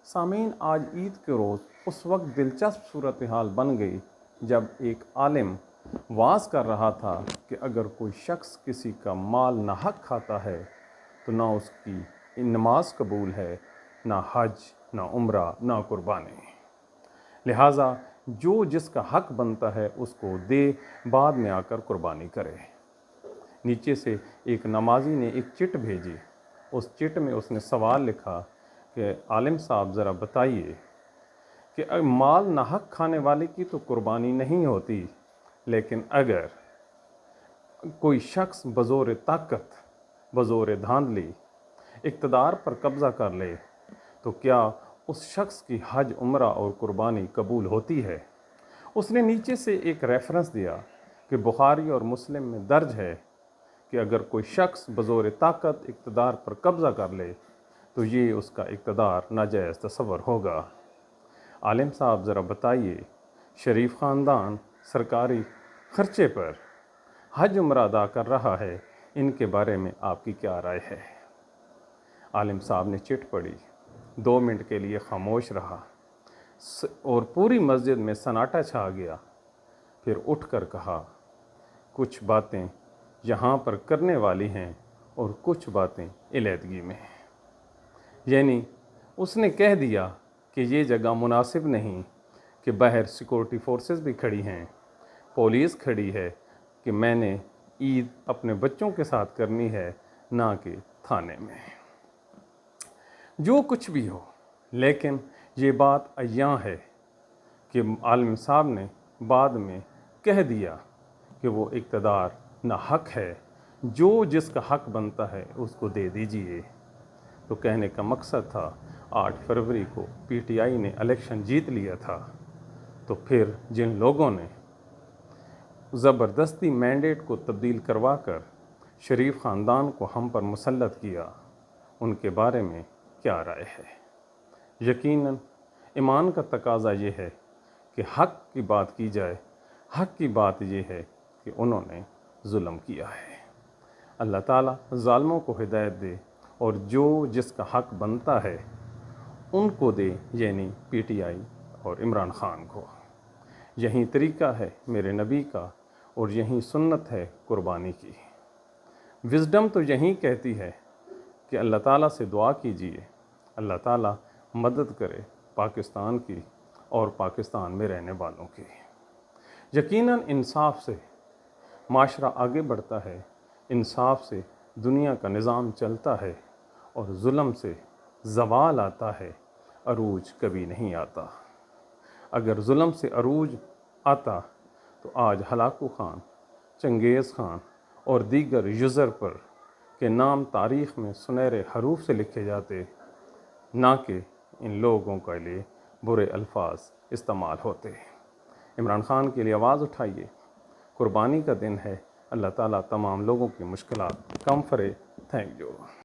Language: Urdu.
سامعین، آج عید کے روز اس وقت دلچسپ صورتحال بن گئی جب ایک عالم واعظ کر رہا تھا کہ اگر کوئی شخص کسی کا مال ناحق کھاتا ہے تو نہ اس کی نماز قبول ہے، نہ حج، نہ عمرہ، نہ قربانی۔ لہٰذا جو جس کا حق بنتا ہے اس کو دے، بعد میں آ کر قربانی کرے۔ نیچے سے ایک نمازی نے ایک چٹ بھیجی۔ اس چٹ میں اس نے سوال لکھا کہ عالم صاحب ذرا بتائیے کہ مال ناحق کھانے والے کی تو قربانی نہیں ہوتی، لیکن اگر کوئی شخص بزور طاقت، بزور دھاندلی اقتدار پر قبضہ کر لے تو کیا اس شخص کی حج، عمرہ اور قربانی قبول ہوتی ہے؟ اس نے نیچے سے ایک ریفرنس دیا کہ بخاری اور مسلم میں درج ہے کہ اگر کوئی شخص بزور طاقت اقتدار پر قبضہ کر لے تو یہ اس کا اقتدار ناجائز تصور ہوگا۔ عالم صاحب ذرا بتائیے، شریف خاندان سرکاری خرچے پر حج عمرہ ادا کر رہا ہے، ان کے بارے میں آپ کی کیا رائے ہے؟ عالم صاحب نے چٹ پڑھی، 2 منٹ کے لیے خاموش رہا اور پوری مسجد میں سناٹا چھا گیا۔ پھر اٹھ کر کہا، کچھ باتیں یہاں پر کرنے والی ہیں اور کچھ باتیں علیحدگی میں ہیں۔ یعنی اس نے کہہ دیا کہ یہ جگہ مناسب نہیں کہ باہر سیکورٹی فورسز بھی کھڑی ہیں، پولیس کھڑی ہے، کہ میں نے عید اپنے بچوں کے ساتھ کرنی ہے، نہ کہ تھانے میں۔ جو کچھ بھی ہو، لیکن یہ بات عیاں ہے کہ عالم صاحب نے بعد میں کہہ دیا کہ وہ اقتدار ناحق ہے، جو جس کا حق بنتا ہے اس کو دے دیجئے۔ تو کہنے کا مقصد تھا 8 فروری کو پی ٹی آئی نے الیکشن جیت لیا تھا، تو پھر جن لوگوں نے زبردستی مینڈیٹ کو تبدیل کروا کر شریف خاندان کو ہم پر مسلط کیا، ان کے بارے میں کیا رائے ہے؟ یقیناً ایمان کا تقاضا یہ ہے کہ حق کی بات کی جائے۔ حق کی بات یہ ہے کہ انہوں نے ظلم کیا ہے۔ اللہ تعالیٰ ظالموں کو ہدایت دے اور جو جس کا حق بنتا ہے ان کو دے، یعنی پی ٹی آئی اور عمران خان کو۔ یہی طریقہ ہے میرے نبی کا اور یہی سنت ہے قربانی کی۔ وزڈم تو یہی کہتی ہے کہ اللہ تعالیٰ سے دعا کیجئے، اللہ تعالیٰ مدد کرے پاکستان کی اور پاکستان میں رہنے والوں کی۔ یقیناً انصاف سے معاشرہ آگے بڑھتا ہے، انصاف سے دنیا کا نظام چلتا ہے، اور ظلم سے زوال آتا ہے، عروج کبھی نہیں آتا۔ اگر ظلم سے عروج آتا تو آج ہلاکو خان، چنگیز خان اور دیگر یوزر پر کے نام تاریخ میں سنہرے حروف سے لکھے جاتے، نہ کہ ان لوگوں کے لیے برے الفاظ استعمال ہوتے۔ عمران خان کے لیے آواز اٹھائیے، قربانی کا دن ہے، اللہ تعالیٰ تمام لوگوں کی مشکلات کم کرے۔ Thank you.